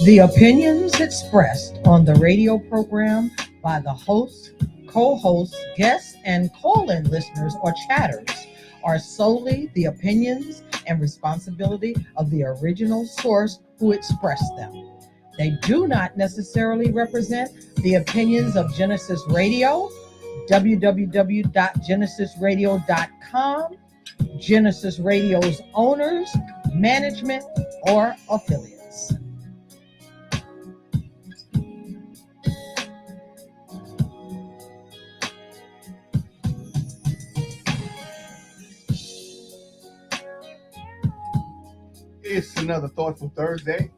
The opinions expressed on the radio program by the hosts, co hosts, guests, and call in listeners or chatters are solely the opinions and responsibility of the original source who expressed them. They do not necessarily represent the opinions of Genesis Radio, www.genesisradio.com, Genesis Radio's owners, management, or affiliates. It's another Thoughtful Thursday,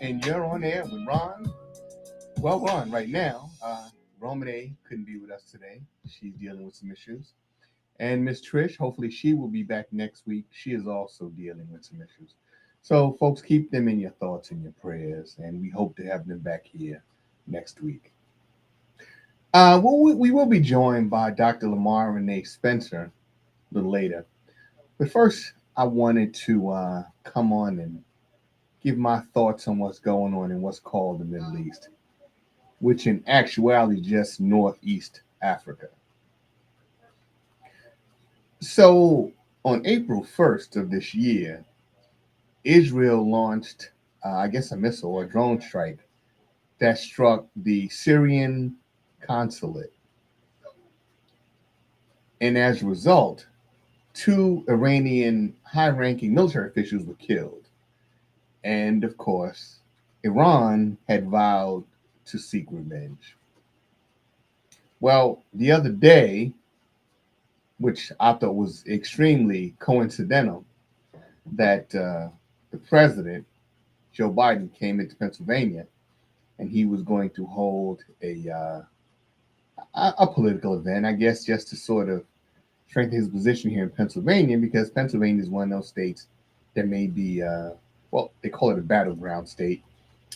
and you're on air with Ron. Well, Ron, right now, Romane couldn't be with us today. She's dealing with some issues. And Miss Trish, hopefully she will be back next week. She is also dealing with some issues. So, folks, keep them in your thoughts and your prayers, and we hope to have them back here next week. We will be joined by Dr. Lamar Renee Spencer a little later. But first, I wanted to come on and give my thoughts on what's going on in what's called the Middle East, which in actuality is just Northeast Africa. So on April 1st of this year, Israel launched, a missile or a drone strike that struck the Syrian consulate. And as a result, 2 Iranian high-ranking military officials were killed. And of course, Iran had vowed to seek revenge. Well, the other day, which I thought was extremely coincidental, that the president, Joe Biden, came into Pennsylvania and he was going to hold a political event, I guess, just to sort of strengthen his position here in Pennsylvania, because Pennsylvania is one of those states that may be, they call it a battleground state.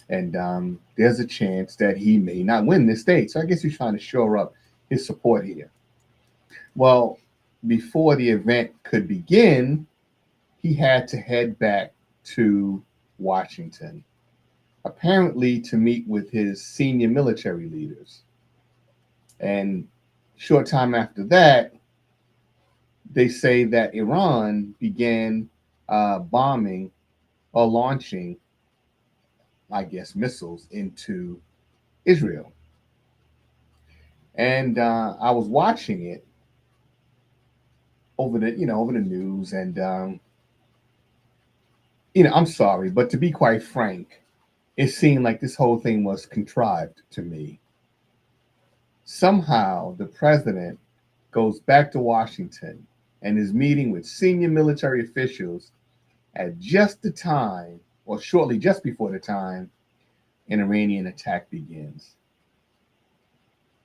And there's a chance that he may not win this state. So I guess he's trying to shore up his support here. Well, before the event could begin, he had to head back to Washington, apparently to meet with his senior military leaders. And short time after that, they say that Iran began bombing or launching, I guess, missiles into Israel. And I was watching it over the news, and I'm sorry, but to be quite frank, it seemed like this whole thing was contrived to me. Somehow the president goes back to Washington and is meeting with senior military officials at just the time, or shortly just before the time, an Iranian attack begins.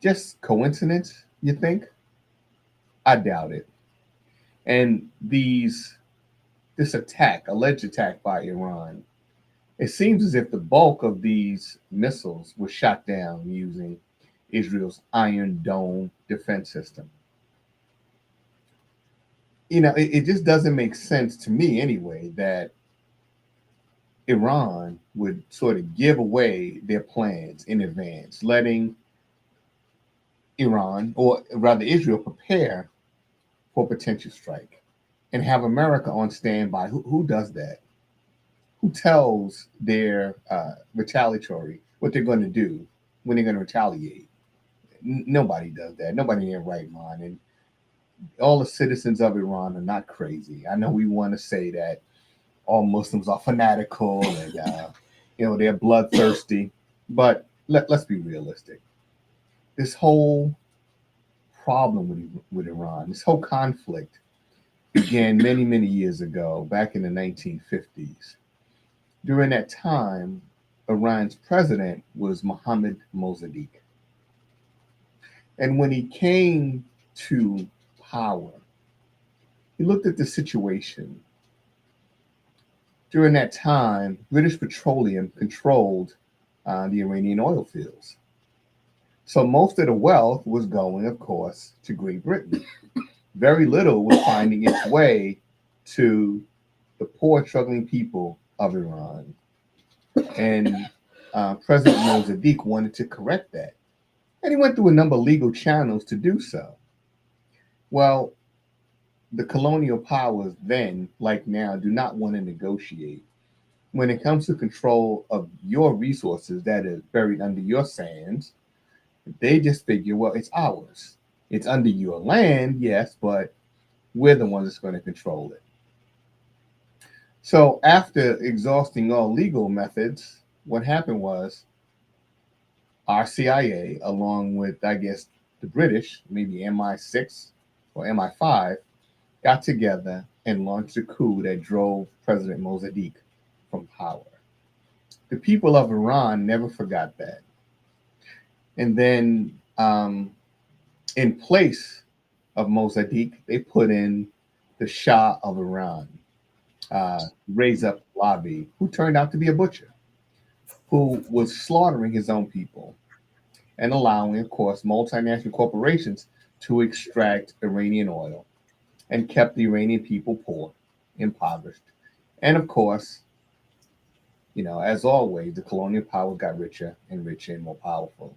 Just coincidence, you think? I doubt it. And this attack, alleged attack by Iran, it seems as if the bulk of these missiles were shot down using Israel's Iron Dome defense system. It just doesn't make sense to me anyway that Iran would sort of give away their plans in advance, letting Iran, or rather Israel, prepare for a potential strike and have America on standby. Who does that? Who tells their retaliatory what they're going to do when they're going to retaliate? Nobody does that. Nobody in their right mind. And all the citizens of Iran are not crazy. I know we want to say that all Muslims are fanatical and they're bloodthirsty, but let's be realistic. This whole problem with Iran, this whole conflict began many, many years ago, back in the 1950s. During that time, Iran's president was Mohammad Mossadegh. And when he came to power, he looked at the situation. During that time, British Petroleum controlled the Iranian oil fields. So most of the wealth was going, of course, to Great Britain. Very little was finding its way to the poor, struggling people of Iran. And President Mossadegh wanted to correct that. And he went through a number of legal channels to do so. Well, the colonial powers then, like now, do not want to negotiate. When it comes to control of your resources that is buried under your sands, they just figure, well, it's ours. It's under your land, yes, but we're the ones that's going to control it. So after exhausting all legal methods, what happened was our CIA, along with, I guess, the British, maybe MI6 or MI5, got together and launched a coup that drove President Mossadegh from power. The people of Iran never forgot that. And then, in place of Mossadegh, they put in the Shah of Iran, Reza Pahlavi, who turned out to be a butcher, who was slaughtering his own people and allowing, of course, multinational corporations to extract Iranian oil and kept the Iranian people poor, impoverished. And of course, as always, the colonial power got richer and richer and more powerful.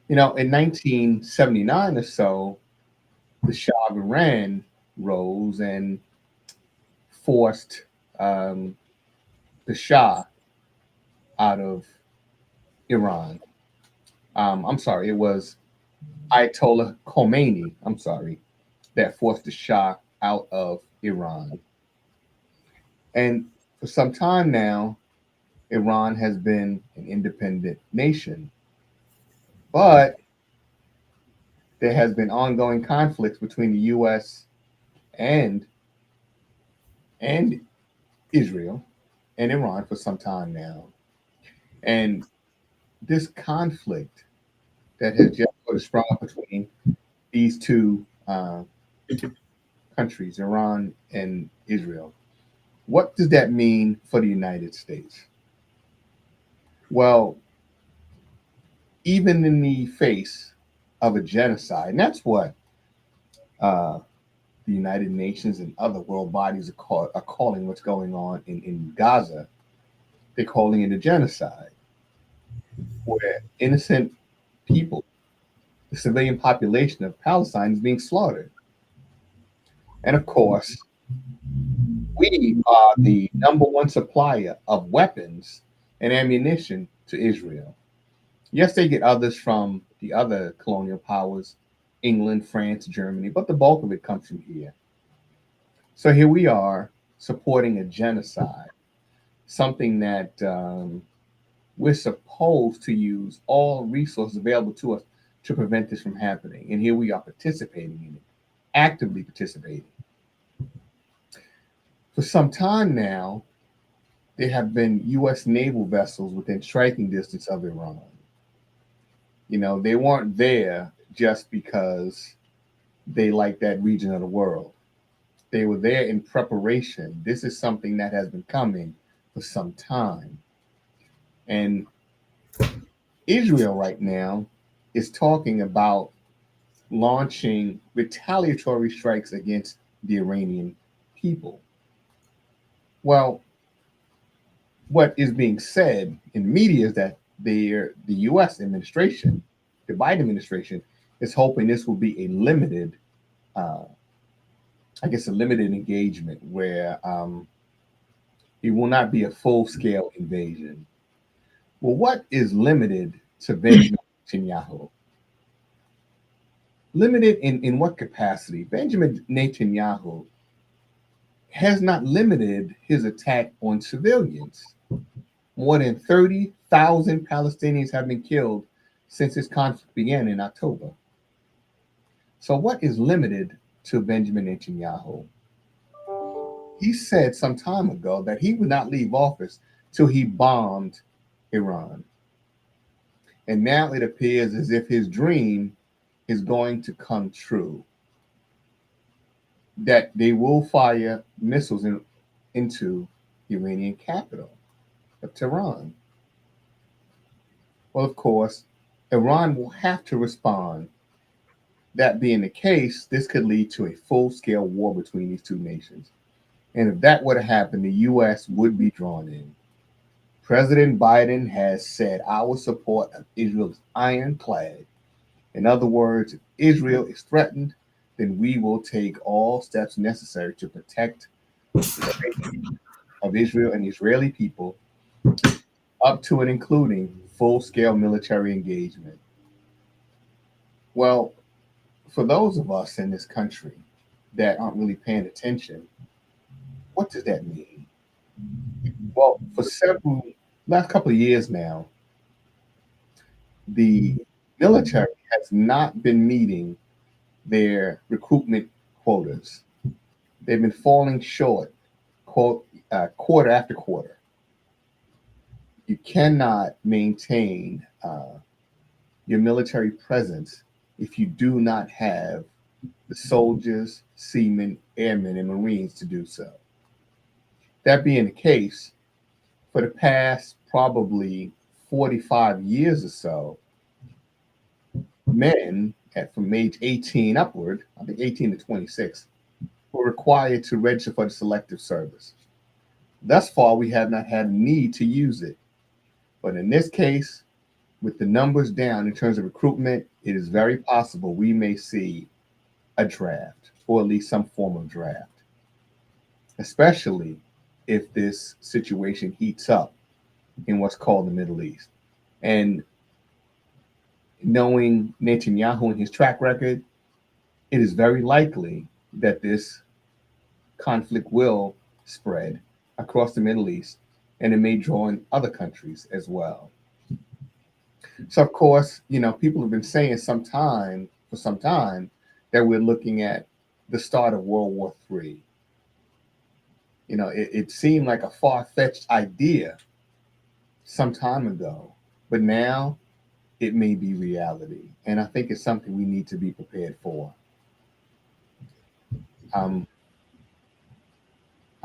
In 1979 or so, the Shah of Iran rose and forced um, the Shah out of Iran. I'm sorry, it was Ayatollah Khomeini, I'm sorry, that forced the Shah out of Iran. And for some time now, Iran has been an independent nation, but there has been ongoing conflicts between the U.S. and and Israel and Iran for some time now. And this conflict that has just sort of sprung up between these two countries, Iran and Israel, what does that mean for the United States? Well, even in the face of a genocide, and that's what uh, the United Nations and other world bodies are calling what's going on in Gaza. They're calling it a genocide, where innocent people, the civilian population of Palestine, is being slaughtered. And of course, we are the number one supplier of weapons and ammunition to Israel. Yes, they get others from the other colonial powers, England, France, Germany, but the bulk of it comes from here. So here we are supporting a genocide, something that we're supposed to use all resources available to us to prevent this from happening. And here we are participating in it, actively participating. For some time now, there have been U.S. naval vessels within striking distance of Iran. They weren't there just because they like that region of the world. They were there in preparation. This is something that has been coming for some time. And Israel right now is talking about launching retaliatory strikes against the Iranian people. Well, what is being said in the media is that the U.S. administration, the Biden administration, is hoping this will be a limited, uh, I guess, a limited engagement where it will not be a full scale invasion. Well, what is limited to Benjamin Netanyahu? Limited in what capacity? Benjamin Netanyahu has not limited his attack on civilians. More than 30,000 Palestinians have been killed since this conflict began in October. So, what is limited to Benjamin Netanyahu? He said some time ago that he would not leave office till he bombed Iran. And now it appears as if his dream is going to come true. That they will fire missiles into the Iranian capital of Tehran. Well, of course, Iran will have to respond. That being the case, this could lead to a full scale war between these two nations. And if that were to happen, the U.S. would be drawn in. President Biden has said our support of Israel is ironclad. In other words, if Israel is threatened, then we will take all steps necessary to protect the safety of Israel and the Israeli people, up to and including full scale military engagement. Well, for those of us in this country that aren't really paying attention, what does that mean? Well, for several last couple of years now, the military has not been meeting their recruitment quotas. They've been falling short quarter after quarter. You cannot maintain your military presence if you do not have the soldiers, seamen, airmen, and Marines to do so. That being the case, for the past probably 45 years or so, men from age 18 upward, I think 18 to 26, were required to register for the selective service. Thus far, we have not had a need to use it. But in this case, with the numbers down in terms of recruitment, it is very possible we may see a draft, or at least some form of draft, especially if this situation heats up in what's called the Middle East. And knowing Netanyahu and his track record, it is very likely that this conflict will spread across the Middle East, and it may draw in other countries as well. So, of course, people have been saying for some time that we're looking at the start of World War III. It seemed like a far-fetched idea some time ago, but now it may be reality. And I think it's something we need to be prepared for. I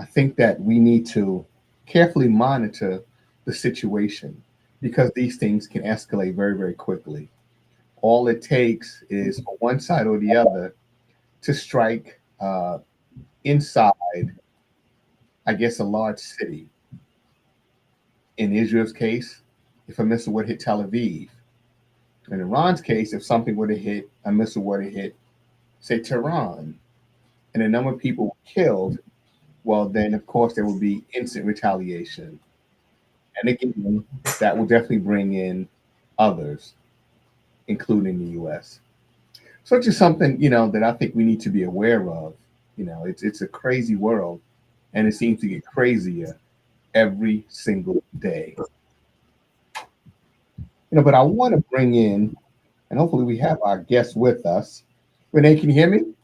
think that we need to carefully monitor the situation because these things can escalate very, very quickly. All it takes is for one side or the other to strike inside, I guess, a large city. In Israel's case, if a missile were to hit Tel Aviv. In Iran's case, if a missile were to hit, say, Tehran, and a number of people were killed, well, then, of course, there will be instant retaliation. And again, that will definitely bring in others, including the U.S. So it's just something, that I think we need to be aware of. It's a crazy world, and it seems to get crazier every single day. But I want to bring in, and hopefully we have our guest with us. Renee, can you hear me?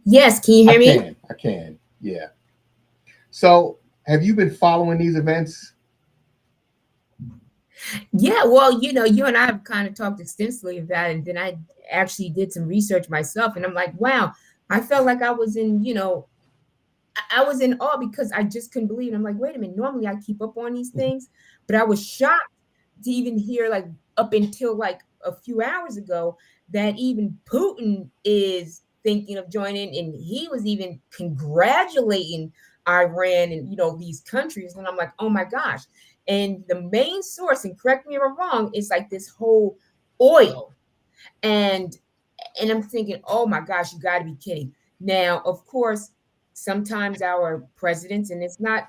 Yes, can you hear me? I can, yeah. So have you been following these events? Yeah, well, you and I have kind of talked extensively about it, and then I actually did some research myself, and I'm like, wow, I felt like I was I was in awe because I just couldn't believe it. I'm like, wait a minute, normally I keep up on these things, but I was shocked to even hear, like, up until like a few hours ago, that even Putin is thinking of joining, and he was even congratulating Iran and these countries. And I'm like, oh my gosh. And the main source, and correct me if I'm wrong, is like this whole oil. And I'm thinking, oh my gosh, you got to be kidding. Now, of course, sometimes our presidents, and it's not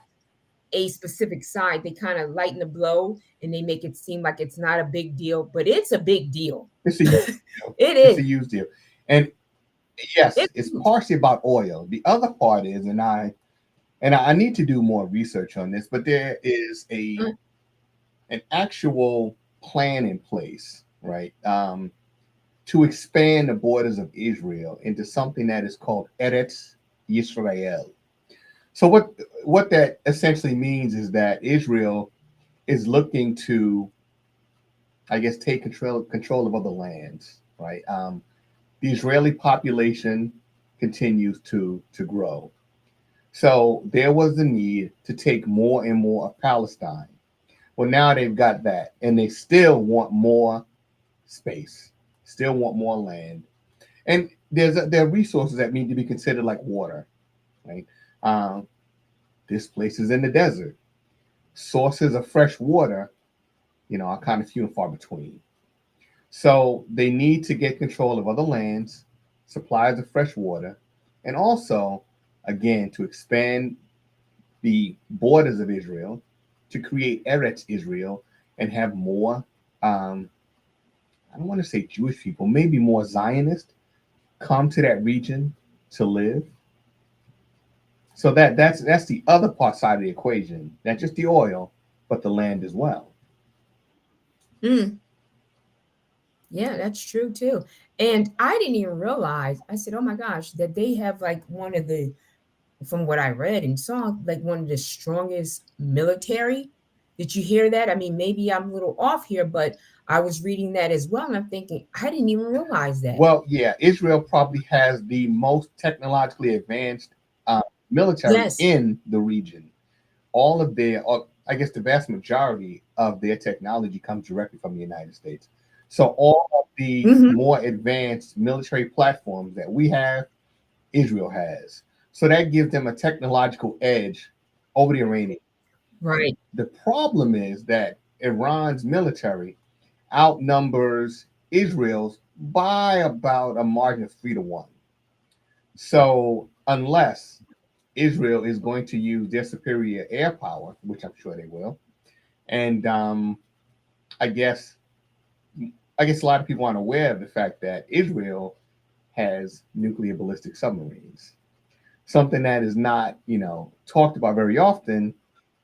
a specific side, they kind of lighten the blow and they make it seem like it's not a big deal, but it's a big deal. It's a huge deal. It It's is. a huge deal. And yes, It's it's partially about oil. The other part is, and I need to do more research on this, but there is an actual plan in place, right, to expand the borders of Israel into something that is called Eretz Yisrael. So what that essentially means is that Israel is looking to, I guess, take control of other lands, right? The Israeli population continues to grow. So there was the need to take more and more of Palestine. Well, now they've got that, and they still want more space, still want more land. And there are resources that need to be considered, like water, right? This place is in the desert. sources of fresh water, are kind of few and far between. So they need to get control of other lands, supplies of fresh water, and also, again, to expand the borders of Israel, to create Eretz Israel, and have more, I don't want to say Jewish people, maybe more Zionists come to that region to live. So that's the other part side of the equation, not just the oil, but the land as well. Mm, yeah, that's true too. And I didn't even realize, I said, oh my gosh, that they have like one of the, from what I read and saw, like one of the strongest military. Did you hear that? I mean, maybe I'm a little off here, but I was reading that as well. And I'm thinking, I didn't even realize that. Well, yeah, Israel probably has the most technologically advanced uh, military Yes. in the region. All of their, or I guess the vast majority of their technology comes directly from the United States. So all of the Hmm. more advanced military platforms that we have, Israel has. So that gives them a technological edge over the Iranians. Right. The problem is that Iran's military outnumbers Israel's by about a margin of 3-1. So unless Israel is going to use their superior air power, which I'm sure they will, and I guess I guess a lot of people aren't aware of the fact that Israel has nuclear ballistic submarines, something that is not talked about very often,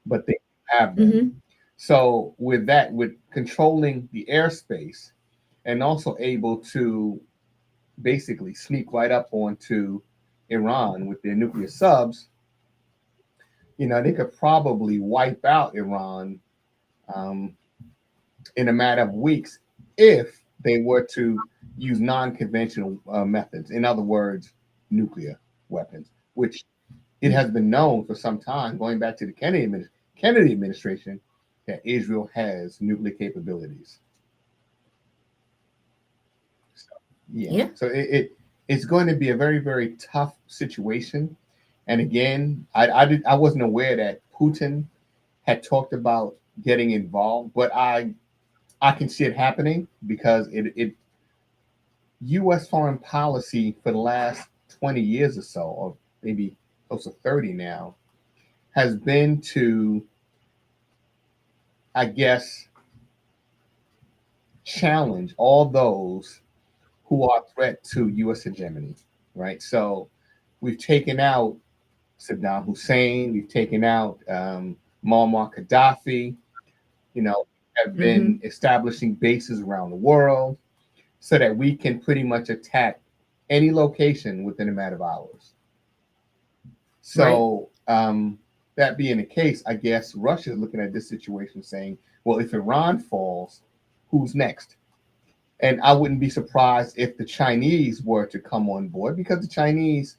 but they have them. Hmm. So with that, with controlling the airspace and also able to basically sneak right up onto Iran with their nuclear subs, they could probably wipe out Iran um, in a matter of weeks if they were to use non-conventional methods. In other words, nuclear weapons, which it has been known for some time, going back to the Kennedy administration, that Israel has nuclear capabilities. So, yeah, Yeah. so it's going to be a very, very tough situation. And again, I wasn't aware that Putin had talked about getting involved, but I can see it happening because it U.S. foreign policy for the last 20 years or so, or maybe close to 30 now, has been to, I guess, challenge all those who are a threat to U.S. hegemony, right? So we've taken out Saddam Hussein, we've taken out Muammar Gaddafi, have Hmm. been establishing bases around the world so that we can pretty much attack any location within a matter of hours. Right. So, that being the case, I guess Russia is looking at this situation saying, well, if Iran falls, who's next? And I wouldn't be surprised if the Chinese were to come on board because the Chinese,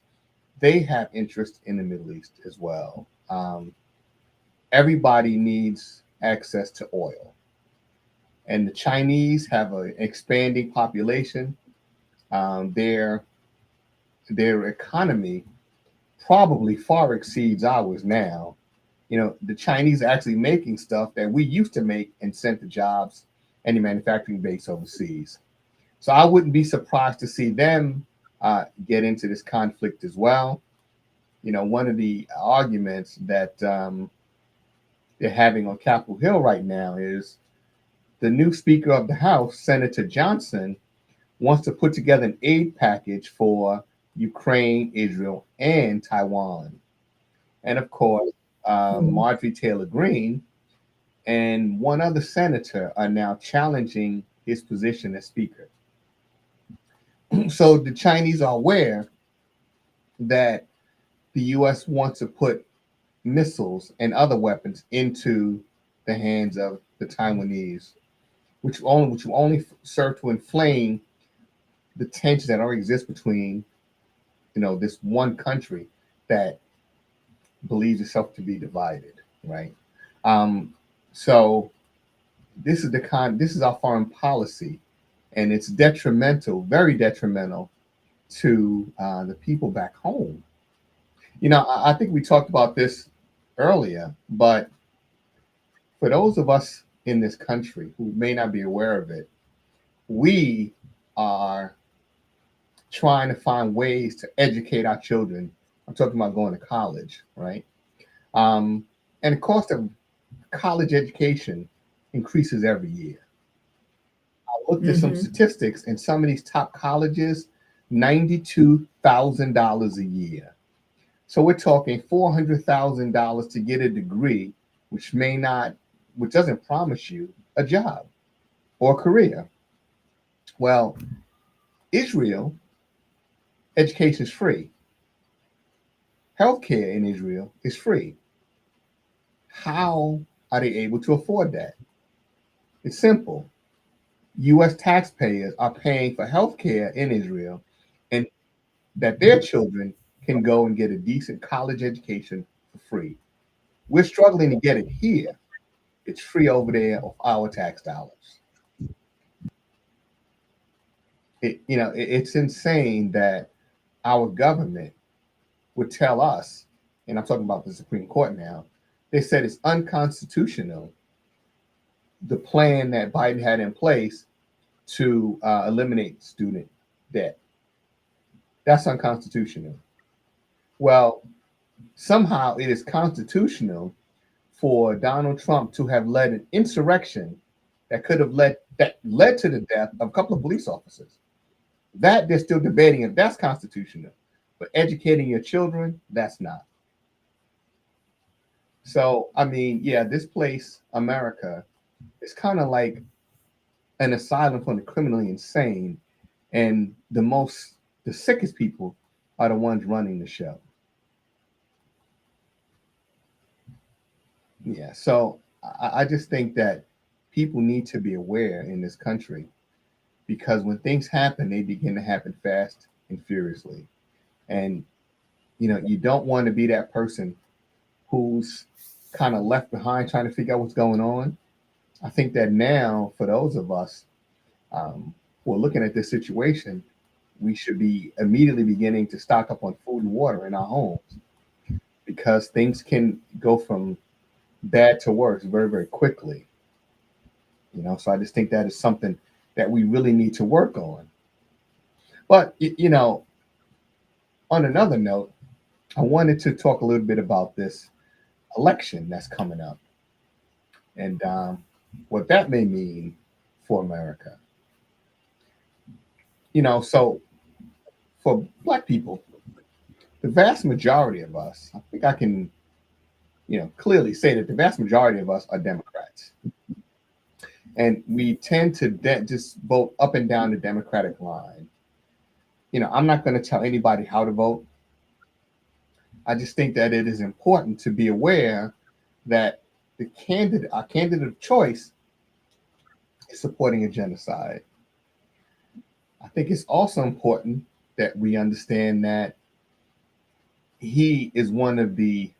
they have interest in the Middle East as well. Everybody needs access to oil. And the Chinese have an expanding population. Their economy probably far exceeds ours now. The Chinese are actually making stuff that we used to make and sent to jobs and the manufacturing base overseas. So I wouldn't be surprised to see them get into this conflict as well. One of the arguments that they're having on Capitol Hill right now is the new Speaker of the House, Senator Johnson, wants to put together an aid package for Ukraine, Israel, and Taiwan. And of course, Marjorie Taylor Greene and one other senator are now challenging his position as Speaker. So the Chinese are aware that the U.S. wants to put missiles and other weapons into the hands of the Taiwanese, which will only serve to inflame the tensions that already exist between this one country that believes itself to be divided, right? Um, so this is our foreign policy, and it's detrimental, very detrimental to the people back home. I think we talked about this earlier, but For those of us in this country who may not be aware of it, we are trying to find ways to educate our children. I'm talking about going to college, right? And the cost of college education increases every year. I looked at some Mm-hmm. statistics, and some of these top colleges, $92,000 a year. So we're talking $400,000 to get a degree, which may not, which doesn't promise you a job or a career. Well, Israel, education is free. Healthcare in Israel is free. How are they able to afford that? It's simple. U.S. taxpayers are paying for healthcare in Israel, and that their children can go and get a decent college education for free. We're struggling to get it here. It's free over there of our tax dollars. It's insane that our government would tell us, and I'm talking about the Supreme Court now, they said it's unconstitutional, the plan that Biden had in place to eliminate student debt. That's unconstitutional. Well, somehow it is constitutional for Donald Trump to have led an insurrection that led to the death of a couple of police officers. That they're still debating if that's constitutional, but educating your children, that's not. So I mean, yeah, this place, America, is kind of like an asylum for the criminally insane, and the sickest people are the ones running the show. Yeah, so I just think that people need to be aware in this country, because when things happen, they begin to happen fast and furiously. And you don't want to be that person who's kind of left behind trying to figure out what's going on. I think that now, for those of us who are looking at this situation, we should be immediately beginning to stock up on food and water in our homes, because things can go from bad to worse very, very quickly. So I just think that is something that we really need to work on. But on another note, I wanted to talk a little bit about this election that's coming up, and what that may mean for America. So for Black people, the vast majority of us, I think I can, clearly say that the vast majority of us are Democrats. And we tend to just vote up and down the Democratic line. I'm not going to tell anybody how to vote. I just think that it is important to be aware that our candidate of choice, is supporting a genocide. I think it's also important that we understand that he is one of the,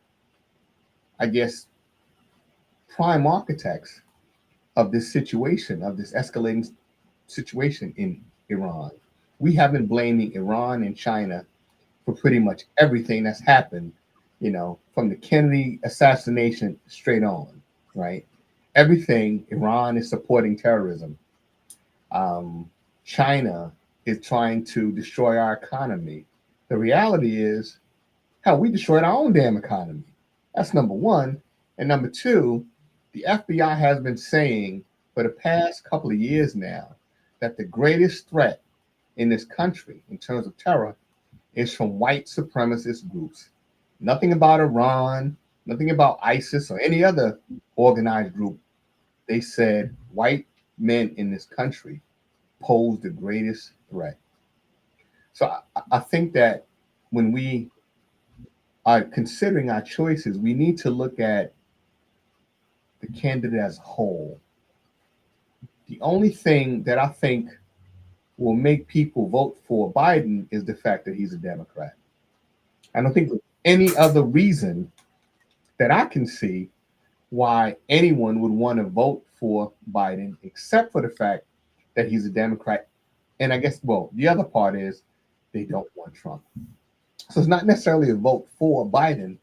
I guess, prime architects of this situation, of this escalating situation in Iran. We have been blaming Iran and China for pretty much everything that's happened, from the Kennedy assassination straight on, right? Everything, Iran is supporting terrorism. China is trying to destroy our economy. The reality is, hell, we destroyed our own damn economy. That's number one. And number two, the FBI has been saying for the past couple of years now that the greatest threat in this country in terms of terror is from white supremacist groups. Nothing about Iran, nothing about ISIS or any other organized group. They said white men in this country pose the greatest threat. So I think that when we are considering our choices, we need to look at the candidate as a whole. The only thing that I think will make people vote for Biden is the fact that he's a Democrat. I don't think there's any other reason that I can see why anyone would want to vote for Biden except for the fact that he's a Democrat. And I guess, well, the other part is they don't want Trump. So it's not necessarily a vote for Biden,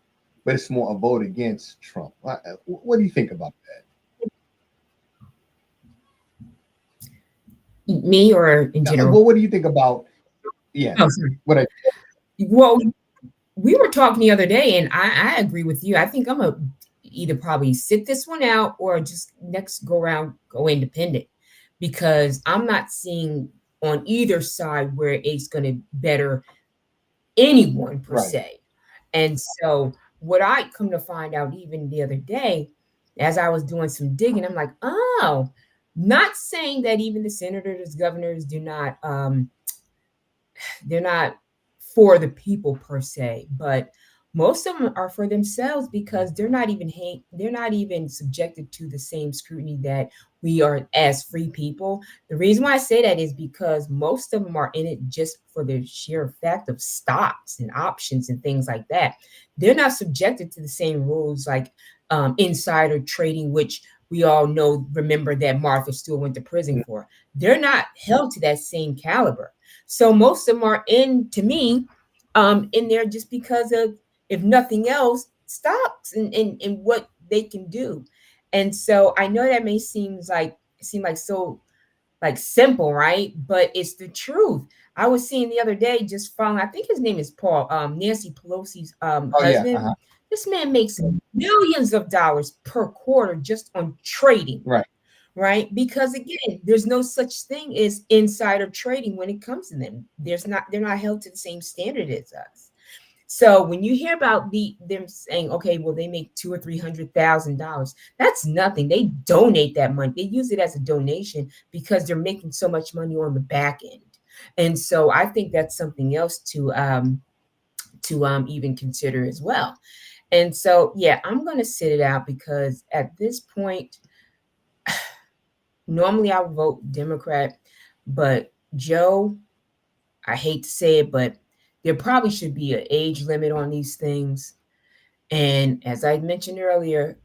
but it's more a vote against Trump. What do you think about that? Me or in general? Well, what do you think about? Yeah, Oh, sorry. what I Well, we were talking the other day, and I agree with you. I think I'm gonna either probably sit this one out or just next go around go independent because I'm not seeing on either side where it's gonna better anyone per right, se. And so what I come to find out even the other day, as I was doing some digging, I'm like, oh, not saying that even the senators, governors do not they're not for the people per se, but most of them are for themselves because they're not even subjected to the same scrutiny that we are as free people. The reason why I say that is because most of them are in it just for the sheer fact of stocks and options and things like that. They're not subjected to the same rules like insider trading, which we all know, remember that Martha Stewart went to prison for. They're not held to that same caliber. So most of them are in, to me, in there just because of, if nothing else, stocks and what they can do. And so I know that may seem like so like simple, right? But it's the truth. I was seeing the other day just following, I think his name is Paul, Nancy Pelosi's oh yeah, husband. This man makes millions of dollars per quarter just on trading, right. right? Because again, there's no such thing as insider trading when it comes to them. They're not held to the same standard as us. So when you hear about them saying, okay, well, they make $200,000 or $300,000, that's nothing. They donate that money. They use it as a donation because they're making so much money on the back end. And so I think that's something else to even consider as well. And so yeah, I'm gonna sit it out because at this point, normally I would vote Democrat, but Joe, I hate to say it, but there probably should be an age limit on these things. And as I mentioned earlier,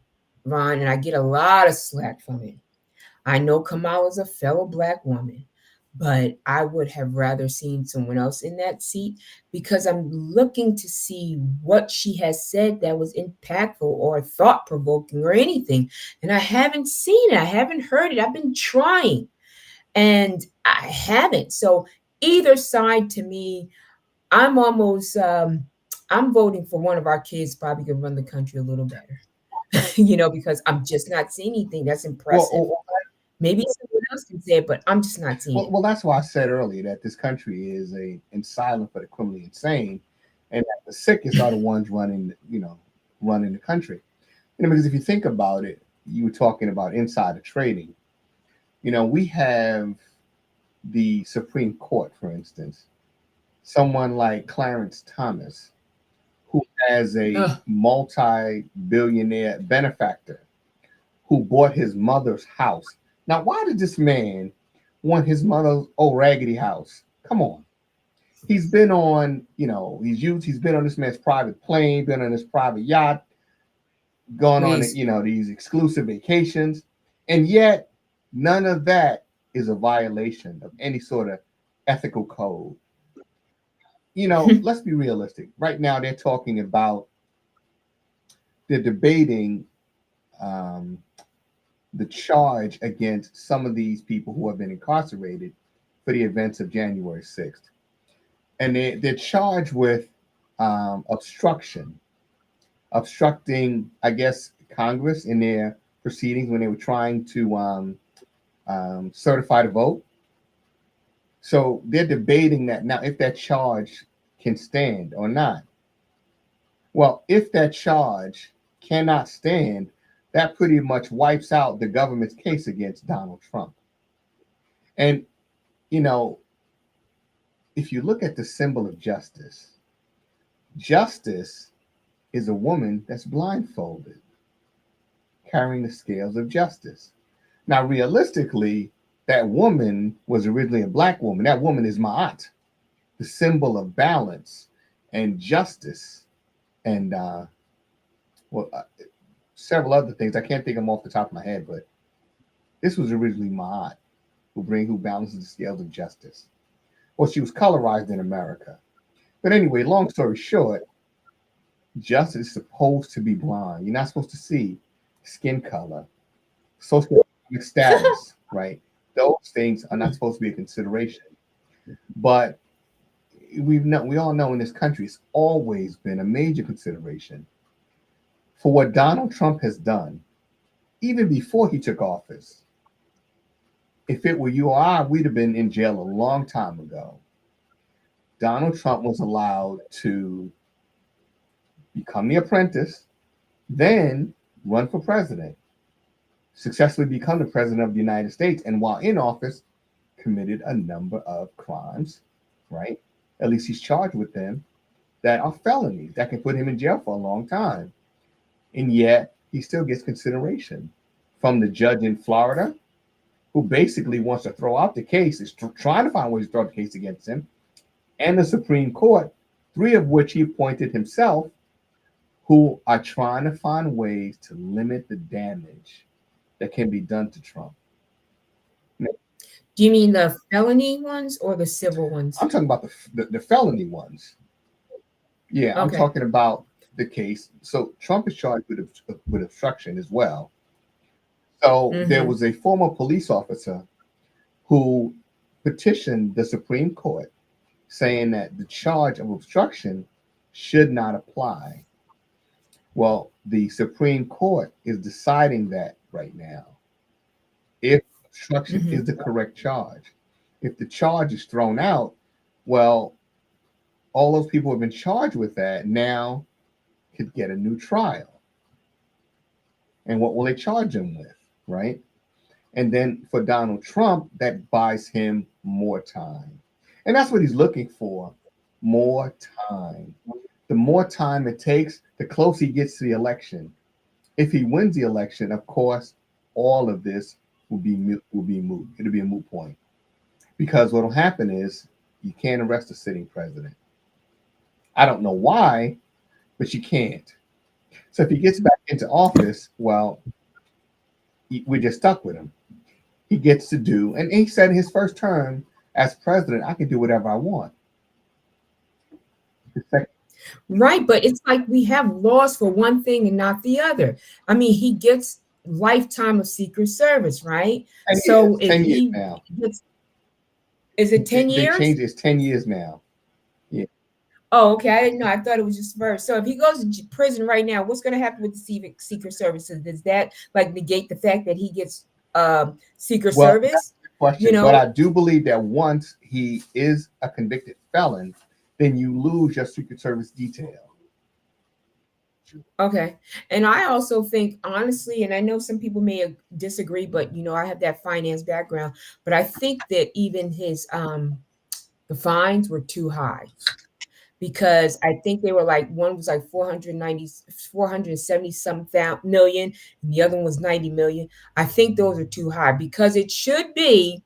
Ron, and I get a lot of slack from it. I know Kamala's a fellow Black woman, but I would have rather seen someone else in that seat because I'm looking to see what she has said that was impactful or thought provoking or anything. And I haven't seen it, I haven't heard it. I've been trying and I haven't. So either side to me, I'm almost I'm voting for one of our kids probably could run the country a little better. Because I'm just not seeing anything that's impressive. Well, Maybe someone else can say it, but I'm just not seeing it. well, that's why I said earlier that this country is a asylum for the criminally insane, and that the sickest are the ones running, running the country. Because if you think about it, you were talking about insider trading. We have the Supreme Court, for instance, someone like Clarence Thomas, who has a Ugh. multi-billionaire benefactor who bought his mother's house. Now, why did this man want his mother's old raggedy house? Come on. He's been on, he's been on this man's private plane, been on his private yacht, gone on, Please. these exclusive vacations. And yet, none of that is a violation of any sort of ethical code. Let's be realistic. Right now, they're debating the charge against some of these people who have been incarcerated for the events of January 6th. And they're charged with obstructing, I guess, Congress in their proceedings when they were trying to certify the vote. So they're debating that now if that charge can stand or not. Well, if that charge cannot stand, that pretty much wipes out the government's case against Donald Trump. And, if you look at the symbol of justice, justice is a woman that's blindfolded, carrying the scales of justice. Now, realistically, that woman was originally a Black woman. That woman is Ma'at, the symbol of balance and justice, and several other things. I can't think of them off the top of my head, but this was originally Ma'at, who balances the scales of justice. Well, she was colorized in America. But anyway, long story short, justice is supposed to be blind. You're not supposed to see skin color, socioeconomic status, right? those things are not supposed to be a consideration. But we all know in this country it's always been a major consideration for what Donald Trump has done, even before he took office. If it were you or I, we'd have been in jail a long time ago. Donald Trump was allowed to become the apprentice, then run for president, successfully become the president of the United States, and while in office, committed a number of crimes, right? At least he's charged with them that are felonies that can put him in jail for a long time. And yet he still gets consideration from the judge in Florida, who basically wants to throw out the case, is trying to find ways to throw the case against him, and the Supreme Court, 3 of which he appointed himself, who are trying to find ways to limit the damage that can be done to Trump. Do you mean the felony ones or the civil ones? I'm talking about the felony ones. Yeah, okay. I'm talking about the case. So Trump is charged with obstruction as well. So there was a former police officer who petitioned the Supreme Court saying that the charge of obstruction should not apply. Well, the Supreme Court is deciding that right now. If obstruction is the correct charge. If the charge is thrown out, well, all those people who have been charged with that now could get a new trial. And what will they charge him with, right? And then for Donald Trump, that buys him more time. And that's what he's looking for, more time. The more time it takes, the closer he gets to the election. If he wins the election, of course, all of this will be moot. It'll be a moot point. Because what will happen is you can't arrest a sitting president. I don't know why, but you can't. So if he gets back into office, well, we're just stuck with him. He gets to do, and he said in his first term as president, I can do whatever I want. Right, but it's like we have laws for one thing and not the other. I mean, he gets lifetime of Secret Service, right? So if 10 years he now. gets, is it 10 years? They changed it. It's 10 years now. Yeah. Oh, okay. I didn't know. I thought it was just first. So if he goes to prison right now, what's going to happen with the Secret Service? Does that like negate the fact that he gets Secret Service? Question. You know, but I do believe that once he is a convicted felon, then you lose your Secret Service detail. Okay. And I also think, honestly, and I know some people may disagree, but, you know, I have that finance background, but I think that even his, the fines were too high because I think they were like, one was like 470 some million, and the other one was 90 million. I think those are too high because it should be,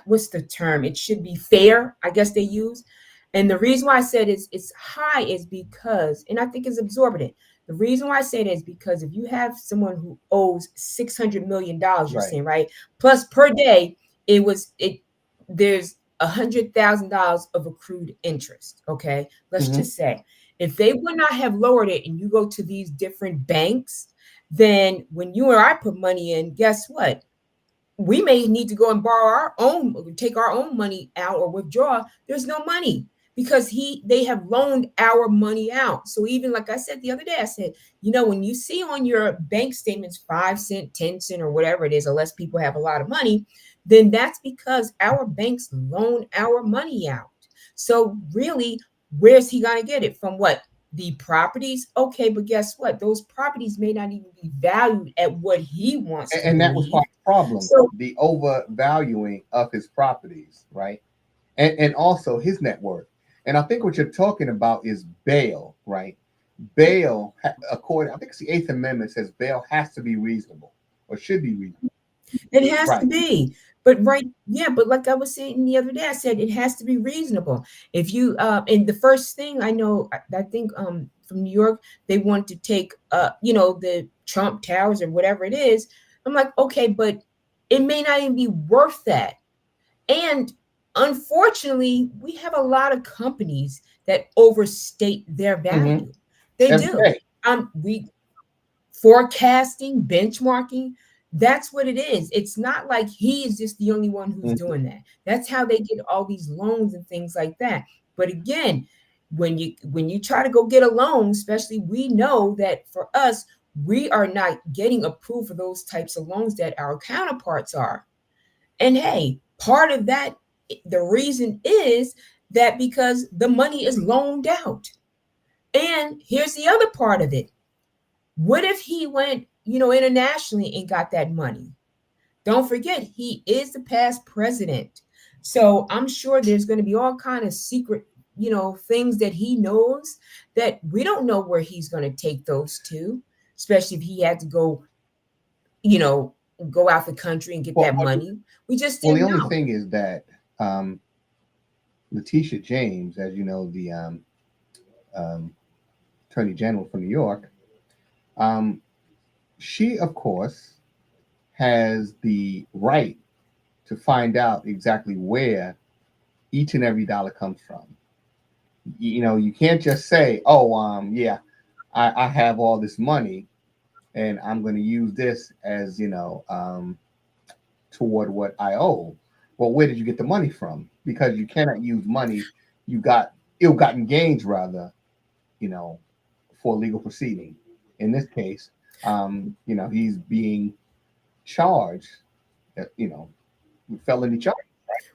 what's the term? It should be fair, I guess they use. And the reason why I said it's high is because, and I think it's exorbitant. The reason why I say that is because if you have someone who owes $600 million, you're saying, right? Plus per day, there's $100,000 of accrued interest. Okay. Let's just say if they would not have lowered it and you go to these different banks, then when you or I put money in, guess what? We may need to go and borrow take our own money out or withdraw. There's no money because they have loaned our money out. So even like I said the other day, I said, you know, when you see on your bank statements 5 cent, 10 cent, or whatever it is, unless people have a lot of money, then that's because our banks loan our money out. So really, where's he going to get it from? What? The properties? Okay, but guess what? Those properties may not even be valued at what he wants. And that was part of the problem, so, the overvaluing of his properties, right? And also his net worth. And I think what you're talking about is bail, right? Bail, according, I think it's the 8th Amendment says bail has to be reasonable or should be reasonable. It has to be. But but like I was saying the other day, I said it has to be reasonable. If you and the first thing I know, I think from New York, they want to take the Trump Towers or whatever it is. I'm like, okay, but it may not even be worth that. And unfortunately, we have a lot of companies that overstate their value. They do. We forecasting, benchmarking. That's what it is. It's not like he is just the only one who's Mhm. doing that. That's how they get all these loans and things like that. But again, when you try to go get a loan, especially, we know that for us, we are not getting approved for those types of loans that our counterparts are. And hey, part of that, the reason is that because the money is loaned out. And here's the other part of it. What if he went, internationally and got that money? Don't forget, he is the past president. So I'm sure there's going to be all kind of secret, things that he knows that we don't know where he's going to take those to, especially if he had to go, you know, go out the country and get Well, that money. We just well, the didn't only know. thing is that um, Letitia James, as you know, the um, Attorney General from New York, um, she, of course, has the right to find out exactly where each and every dollar comes from. You can't just say, "Oh, yeah, I have all this money, and I'm going to use this as toward what I owe." Well, where did you get the money from? Because you cannot use money you got ill-gotten gains, rather, you know, for legal proceeding. In this case, he's being charged, with felony charge.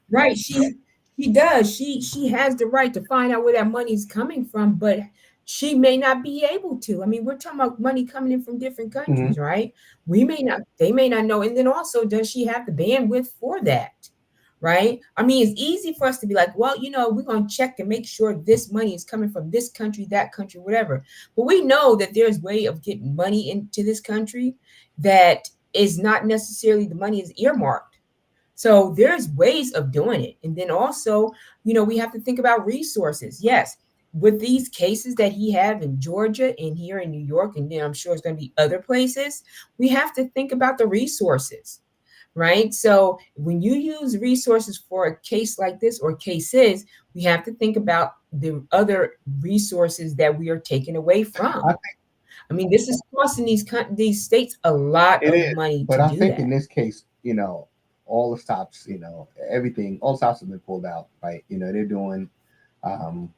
Right. She does. She has the right to find out where that money is coming from, but she may not be able to. I mean, we're talking about money coming in from different Hmm. countries, right? We may not, they may not know. And then also, does she have the bandwidth for that? Right? I mean, it's easy for us to be like, well, we're going to check and make sure this money is coming from this country, that country, whatever. But we know that there's way of getting money into this country that is not necessarily the money is earmarked. So there's ways of doing it. And then also, we have to think about resources. Yes, with these cases that he have in Georgia and here in New York, and then I'm sure it's going to be other places, we have to think about the resources, right? So when you use resources for a case like this or cases, we have to think about the other resources that we are taking away I from. think I mean, this is costing these states a lot it of is, money but to I do think in that. this case, all the stops, everything, all stops have been pulled out, right? They're doing, um,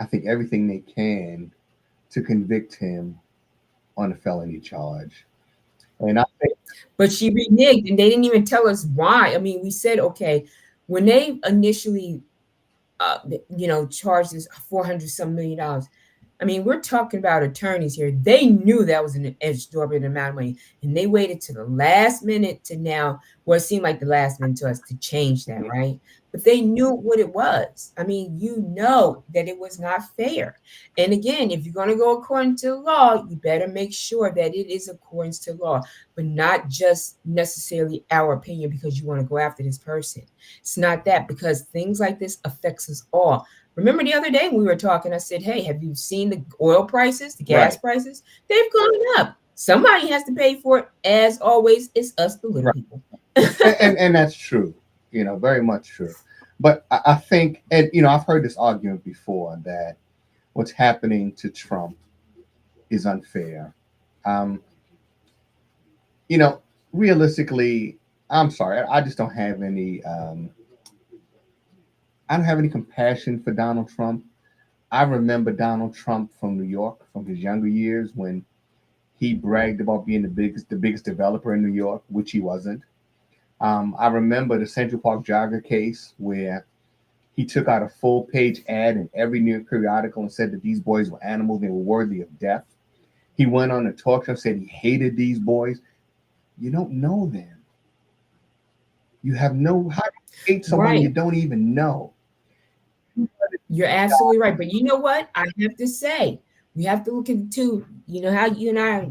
I think, everything they can to convict him on a felony charge. And I think But she reneged, and they didn't even tell us why. I mean, we said, okay, when they initially, charged this 400 some $1 million. I mean, we're talking about attorneys here. They knew that was an exorbitant amount of money, and they waited to the last minute to now, well, it seemed like the last minute to us to change that, right? But they knew what it was. I mean, you know that it was not fair. And again, if you're going to go according to law, you better make sure that it is according to law, but not just necessarily our opinion because you want to go after this person. It's not that, because things like this affects us all. Remember the other day when we were talking, I said, hey, have you seen the oil prices, the gas right, prices? They've gone up. Somebody has to pay for it. As always, it's us, the little right, people. and that's true, very much true. But I think, and I've heard this argument before that what's happening to Trump is unfair. Um, you know, Realistically, I'm sorry, I just don't have any. I don't have any compassion for Donald Trump. I remember Donald Trump from New York, from his younger years, when he bragged about being the biggest developer in New York, which he wasn't. I remember the Central Park Jogger case where he took out a full page ad in every New York periodical and said that these boys were animals, they were worthy of death. He went on a talk show, said he hated these boys. You don't know them. You have no, how do you hate someone you Right. don't even know? You're absolutely right. But you know what? I have to say, we have to look at too, how you and I,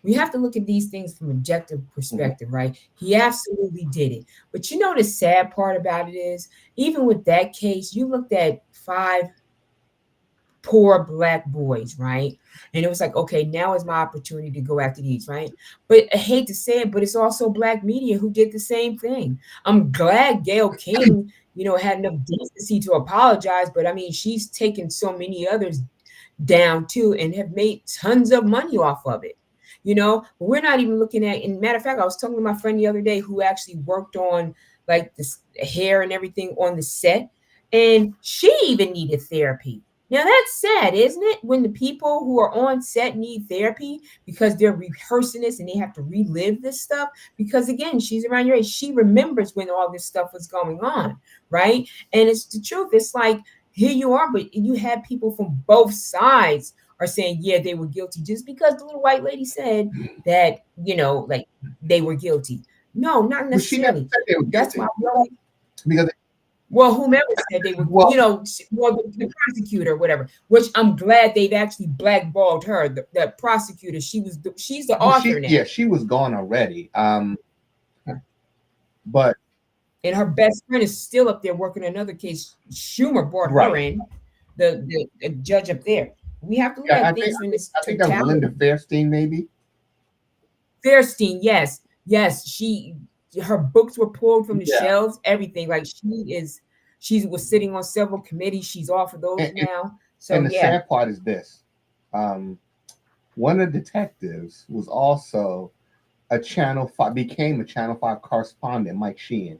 we have to look at these things from objective Mhm. perspective, right? He absolutely did it. But the sad part about it is, even with that case, you looked at five poor black boys, right? And it was like, okay, now is my opportunity to go after these, right? But I hate to say it, but it's also black media who did the same thing. I'm glad Gail King, had enough decency to apologize, but I mean, she's taken so many others down too and have made tons of money off of it. we're not even looking at, and matter of fact, I was talking to my friend the other day who actually worked on like this hair and everything on the set, and she even needed therapy. Now that's sad, isn't it? When the people who are on set need therapy because they're rehearsing this and they have to relive this stuff. Because again, she's around your age. She remembers when all this stuff was going on, right? And it's the truth. It's like, here you are, but you had people from both sides are saying, yeah, they were guilty just because the little white lady said that, like they were guilty. No, not But she never necessarily. said they were That's guilty why I because well, whomever said they were, well, the prosecutor, whatever. Which I'm glad they've actually blackballed her. The prosecutor, she's the author now, she was gone already. But and her best friend is still up there working another case. Schumer brought her right. in, the judge up there. We have to look Yeah, at things from this I think that was Linda totality. Fairstein, maybe. Fairstein, yes, her books were pulled from the Yeah. shelves, everything. Like she was sitting on several committees. She's off of those now. So And the yeah. sad part is this: one of the detectives was also became a Channel 5 correspondent, Mike Sheehan.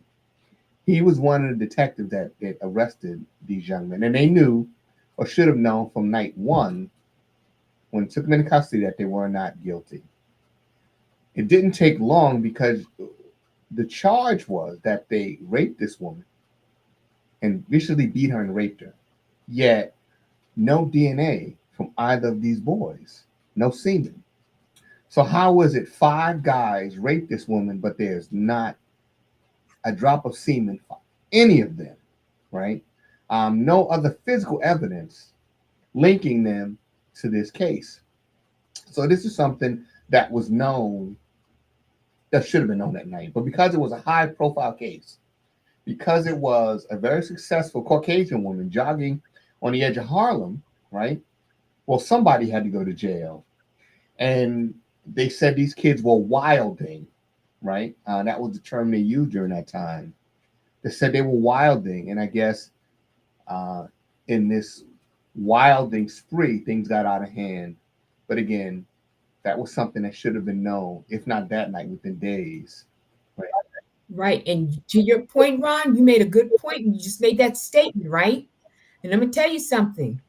He was one of the detectives that arrested these young men, and they knew, or should have known from night one, when it took them into custody, that they were not guilty. It didn't take long because the charge was that they raped this woman and viciously beat her and raped her. Yet, no DNA from either of these boys, no semen. So how was it 5 guys raped this woman, but there's not a drop of semen from any of them, right? No other physical evidence linking them to this case. So this is something that was known, that should have been known that night. But because it was a high-profile case, because it was a very successful Caucasian woman jogging on the edge of Harlem, right? Well, somebody had to go to jail. And they said these kids were wilding, right? That was the term they used during that time. They said they were wilding. And I guess in this wilding spree, things got out of hand. But again, that was something that should have been known, if not that night, within days. Right. Right. And to your point, Ron, you made a good point. You just made that statement, right? And I'm gonna tell you something.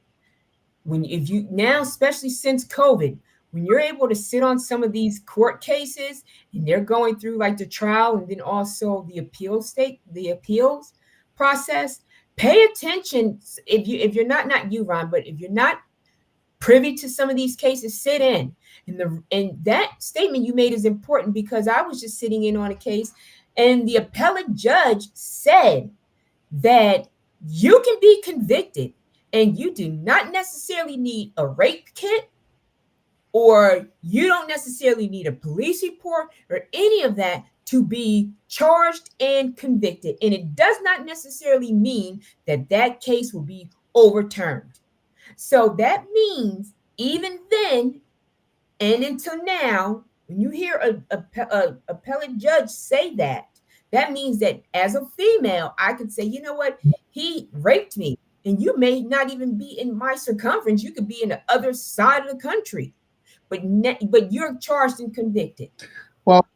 If you now, especially since COVID, when you're able to sit on some of these court cases and they're going through like the trial and then also the appeals process, pay attention. If you're not you, Ron, but if you're not privy to some of these cases, sit in. And that statement you made is important because I was just sitting in on a case and the appellate judge said that you can be convicted and you do not necessarily need a rape kit, or you don't necessarily need a police report or any of that to be charged and convicted. And it does not necessarily mean that that case will be overturned. So that means even then and until now, when you hear a appellate judge say that, that means that as a female, I could say, you know what, he raped me. And you may not even be in my circumference. You could be in the other side of the country, but you're charged and convicted. Well,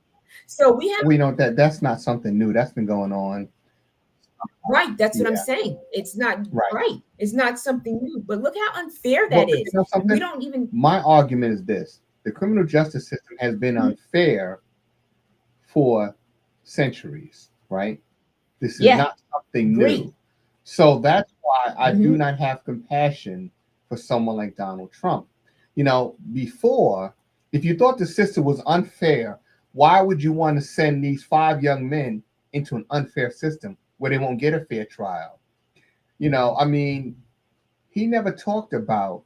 so we know that's not something new. That's been going on. Right. That's what I'm saying. It's not right. It's not something new. But look how unfair that is. You know, we don't even. My argument is this: the criminal justice system has been unfair for centuries, right? This is not something new. So that's why I do not have compassion for someone like Donald Trump. You know, before, if you thought the system was unfair, why would you want to send these 5 young men into an unfair system where they won't get a fair trial? You know, I mean, he never talked about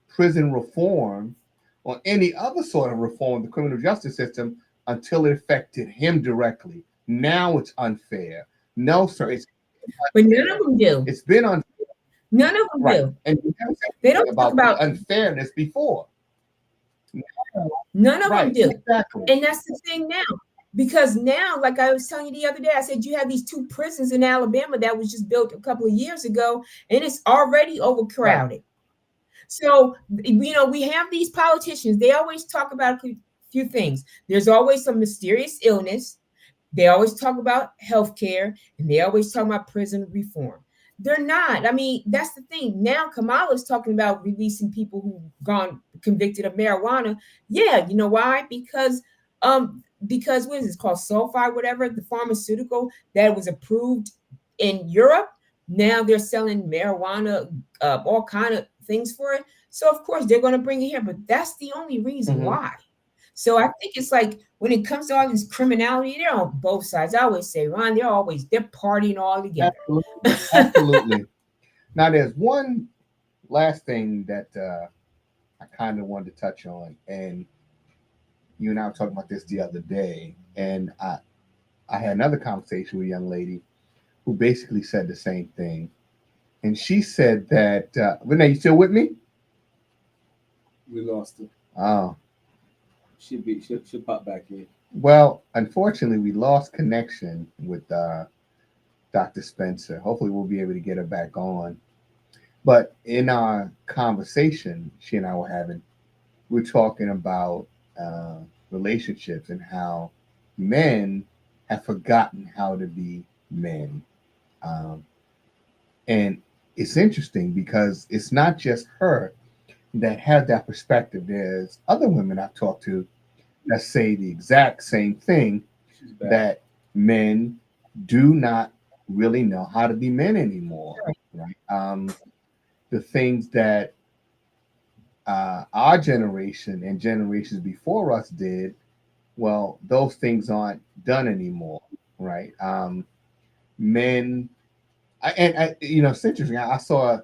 prison reform or any other sort of reform of the criminal justice system until it affected him directly. Now it's unfair. No, sir, it's but none of them do. It's been unfair. None of them do. And they don't talk about unfairness before. None of them do. Exactly. And that's the thing now. Because now, like I was telling you the other day, I said you have these 2 prisons in Alabama that was just built a couple of years ago, and it's already overcrowded. Right. So, you know, we have these politicians. They always talk about few things. There's always some mysterious illness. They always talk about healthcare, and they always talk about prison reform. They're not. I mean, that's the thing. Now Kamala's talking about releasing people who've gone convicted of marijuana. Yeah, you know why? Because what is this called, sulfide, whatever, the pharmaceutical that was approved in Europe. Now they're selling marijuana, all kind of things for it. So of course they're going to bring it here, but that's the only reason why. So I think it's like when it comes to all this criminality, they're on both sides. I always say, Ron, they're partying all together. Absolutely. Absolutely. Now, there's one last thing that I kind of wanted to touch on, and you and I were talking about this the other day, and I had another conversation with a young lady who basically said the same thing, and she said that Renee, you still with me? We lost her. Oh, She'll pop back in. well, unfortunately, we lost connection with Dr. Spencer. Hopefully, we'll be able to get her back on. But in our conversation, she and I were having, we were talking about relationships and how men have forgotten how to be men. Um, and it's interesting because it's not just her that has that perspective. There's other women I've talked to that say the exact same thing, She's back. that men do not really know how to be men anymore. Right? The things that our generation and generations before us did, well, those things aren't done anymore, right? Men, it's interesting. I saw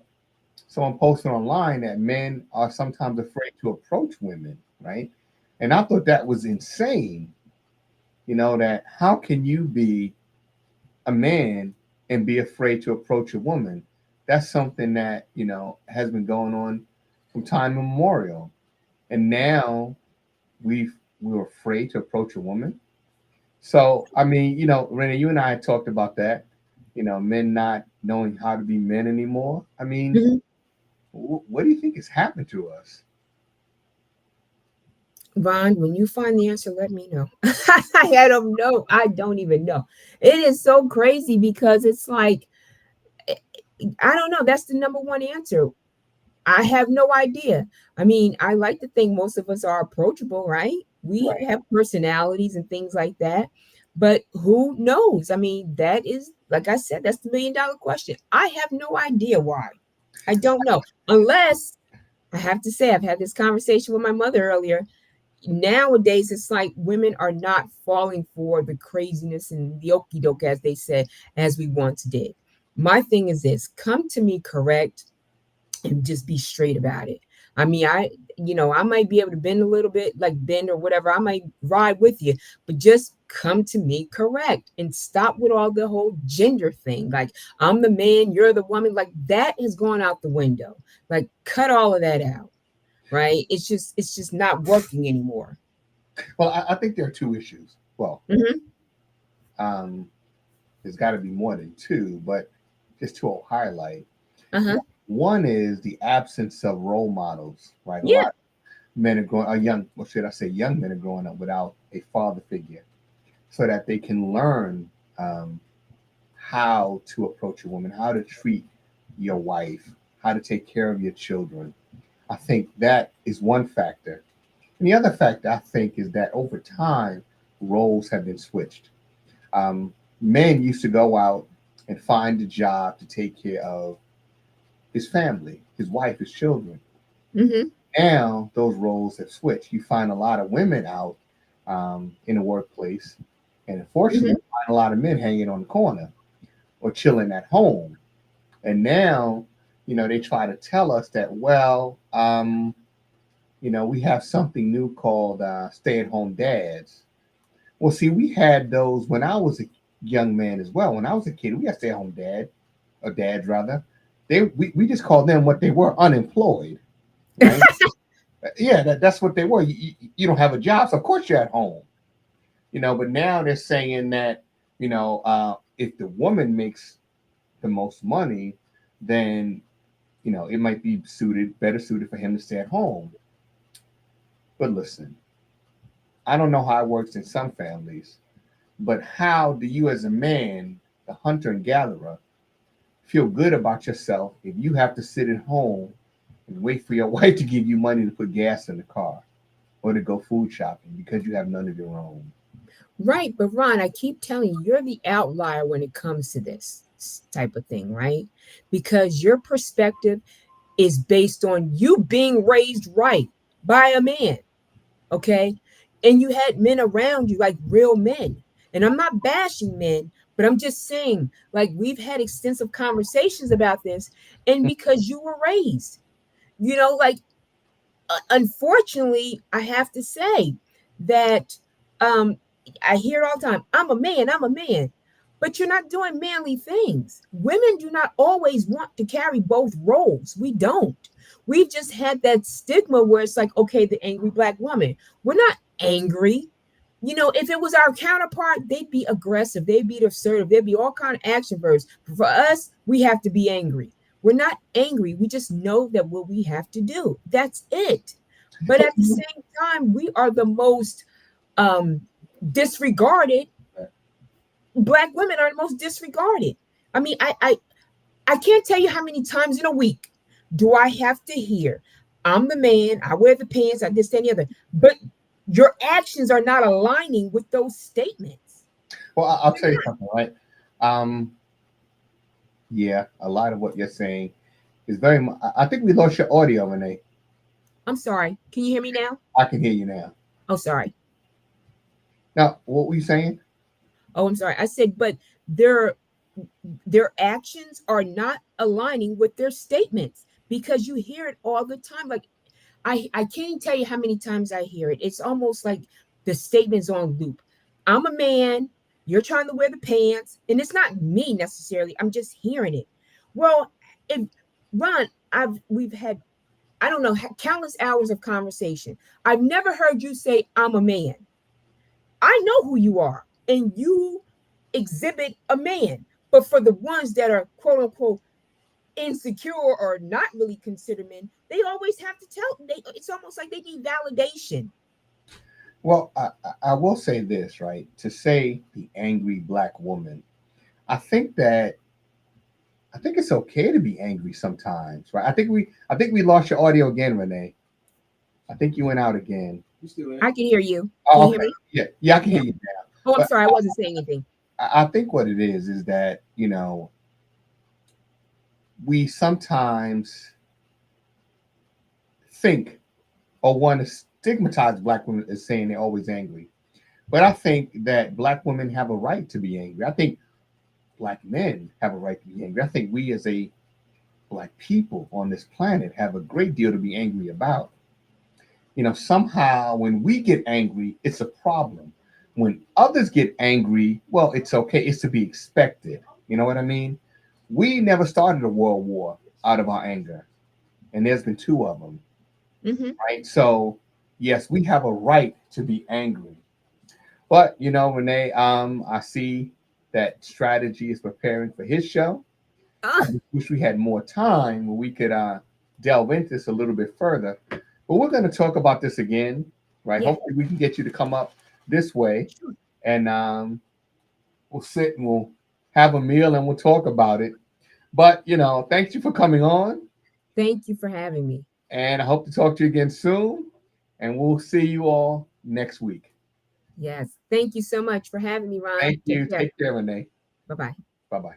someone posted online that men are sometimes afraid to approach women, right? And I thought that was insane. That how can you be a man and be afraid to approach a woman? That's something that has been going on from time immemorial, and now we're afraid to approach a woman. So I mean, Renee, you and I had talked about that. Men not knowing how to be men anymore. I mean, Mhm. what do you think has happened to us? Ron, when you find the answer, let me know. I don't know. I don't even know. It is so crazy because it's like, eh, I don't know. That's the number one answer. I have no idea. I mean, I like to think most of us are approachable, right? We Right. have personalities and things like that. But who knows? I mean, that is, like I said, that's the $1 million question. I have no idea why. I don't know. Unless I have to say, I've had this conversation with my mother earlier. Nowadays, it's like women are not falling for the craziness and the okey doke, as they said, as we once did. My thing is this: come to me correct and just be straight about it. I mean, I might be able to bend a little bit, like bend or whatever. I might ride with you, but just come to me correct and stop with all the whole gender thing. Like, I'm the man, you're the woman. Like, that has gone out the window. Like, cut all of that out, right? It's just not working anymore. Well, I think there are two issues. Well, Hmm. um, there's got to be more than two, but just two I'll highlight. Uh-huh. One is the absence of role models, right? A Yeah. lot of men are growing, or should I say, young men are growing up without a father figure, so that they can learn um, how to approach a woman, how to treat your wife, how to take care of your children. I think that is one factor. And the other factor I think is that over time, roles have been switched. Um, Men used to go out and find a job to take care of his family, his wife, his children. Hmm. Now those roles have switched. You find a lot of women out in the workplace, and unfortunately, Hmm. you find a lot of men hanging on the corner or chilling at home. And now, they try to tell us that, well, we have something new called stay-at-home dads. Well, see, we had those when I was a young man as well. When I was a kid, we had stay-at-home dad or dads rather. We just called them what they were, unemployed, right? Yeah, that's what they were. You don't have a job, so of course you're at home. But now they're saying that if the woman makes the most money, then it might be better suited for him to stay at home. But listen, I don't know how it works in some families, but how do you as a man, the hunter and gatherer, feel good about yourself if you have to sit at home and wait for your wife to give you money to put gas in the car or to go food shopping because you have none of your own? Right. But Ron, I keep telling you, you're the outlier when it comes to this type of thing, right? Because your perspective is based on you being raised right by a man. Okay. And you had men around you, like real men. And I'm not bashing men, but I'm just saying, like, we've had extensive conversations about this. And because you were raised, like, unfortunately, I have to say that um, I hear it all the time. I'm a man. I'm a man. But you're not doing manly things. Women do not always want to carry both roles. We don't. We've just had that stigma where it's like, okay, the angry black woman. We're not angry. If it was our counterpart, they'd be aggressive. They'd be assertive. There'd be all kind of action verbs. For us, we have to be angry. We're not angry. We just know that what we have to do. That's it. But at the same time, we are the most disregarded. Black women are the most disregarded. I mean, I can't tell you how many times in a week do I have to hear, I'm the man, I wear the pants, I this, that, and the other. But your actions are not aligning with those statements. Well, I'll tell you something, right? Yeah, a lot of what you're saying is very much. I think we lost your audio, Renee. I'm sorry. Can you hear me now? I can hear you now. Oh, sorry. Now, what were you saying? Oh, I'm sorry. I said, but their actions are not aligning with their statements because you hear it all the time. Like I can't tell you how many times I hear it. It's almost like the statement's on loop. I'm a man. You're trying to wear the pants, and it's not me necessarily. I'm just hearing it. Well, if Ron, we've had, I don't know, countless hours of conversation. I've never heard you say I'm a man. I know who you are, and you exhibit a man. But for the ones that are quote unquote insecure or not really consider men, they always have to it's almost like they need validation. Well, I will say this, right? To say the angry black woman, I think it's okay to be angry sometimes, right? I think we lost your audio again, Renee. I think you went out again. You still there? I can hear you. Can Oh, you okay. hear me? Yeah, I can hear you now. Oh, I'm But sorry. I wasn't saying anything. I think what it is that, we sometimes think or want to stigmatize black women as saying they're always angry. But I think that black women have a right to be angry. I think black men have a right to be angry. I think we as a black people on this planet have a great deal to be angry about. Somehow when we get angry, it's a problem. When others get angry, well, it's okay. It's to be expected. You know what I mean? We never started a world war out of our anger, and there's been two of them, right? So, yes, we have a right to be angry. But, Renee, I see that Strategy is preparing for his show. I wish we had more time where we could delve into this a little bit further. But we're going to talk about this again, right? Yeah. Hopefully we can get you to come up this way, and we'll sit and we'll have a meal and we'll talk about it. But, thank you for coming on. Thank you for having me. And I hope to talk to you again soon. And we'll see you all next week. Yes. Thank you so much for having me, Ron. Thank you. Take care, Renee. Bye-bye. Bye-bye.